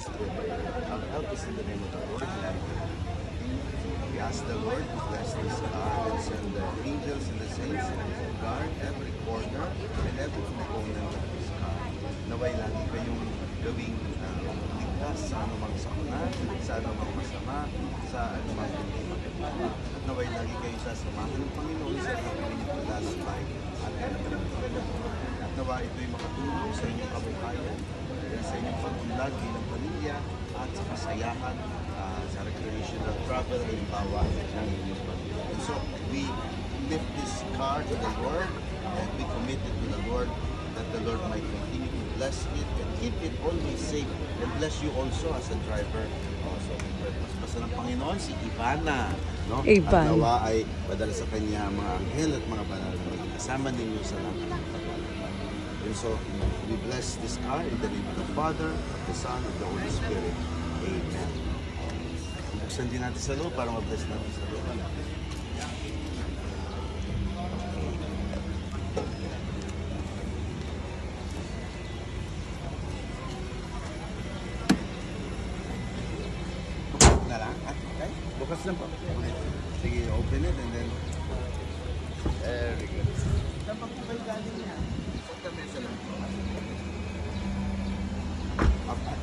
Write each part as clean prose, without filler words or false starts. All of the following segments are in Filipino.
Spirit. Our help is in the name of the Lord. We ask the Lord to bless this car and send the angels and the saints to guard every corner and every component of this car. Naway lagi kayong gawing ligtas sa anumang sakuna, sa anumang masama, sa anumang hindi makikita. At naway lagi kayo sasamahan ng Panginoon sa pagkain ito last by at at nawa ito'y makatulong sa inyong kabuhayan, sa inyong pag-unlad bilang pamilya at sa kasayahan sa recreational travel and bawa ng inyong pamilya. And so we lift this car to the Lord and we commit it to the Lord that the Lord might continue to bless it and keep it always safe and bless you also as a driver. Also, basta ng Panginoon si Ivana, no? At nawa ay padala sa kanya mga anghel at mga banal na kasama ninyo sa lahat ng paglalakbay. And so, we bless this car in the name of the Father, of the Son, of the Holy Spirit. Amen. Buksan din natin sa loob para ma-bless natin sa loob. Okay? Bukas lang po. Okay. Sige, open it and then very good. Saan pa po kayo galing niya? Pagkamesa lang po.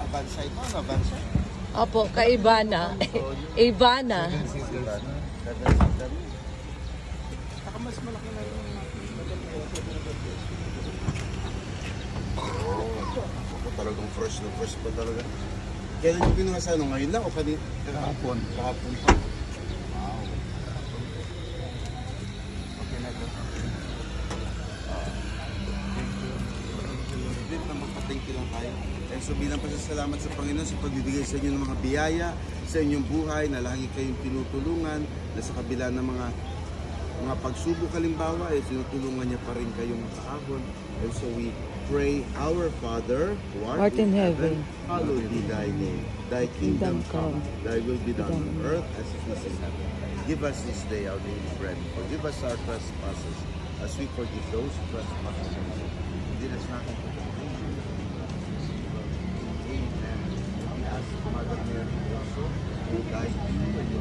Avanza ito? Avanza? Opo, ka-Ivana. Ivana. Saka mas malaki na yung ako talagang fresh na fresh pa talaga. Kailan yung kinuha sa ano? Ngayon lang o kanina? Kahapon. Kahapon pa. Wow. Okay na ito. Thank you. Magpa-thank you lang tayo. And so bilang pasasalamat sa Panginoon sa pagbibigay sa inyo ng mga biyaya sa inyong buhay na lagi kayong tinutulungan na sa kabila ng mga pagsubok halimbawa tinutulungan niya pa rin kayong makaahon. And so we pray, our Father who art in heaven, hallowed be thy name. Thy kingdom come, thy will be done on earth as it is in heaven. Give us this day our daily bread. Forgive us our trespasses as we forgive those who trespass against us. Lead us not into temptation. Amen. We ask Mother Mary also, who died for you.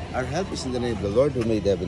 Our help is in the name of the Lord who made heaven.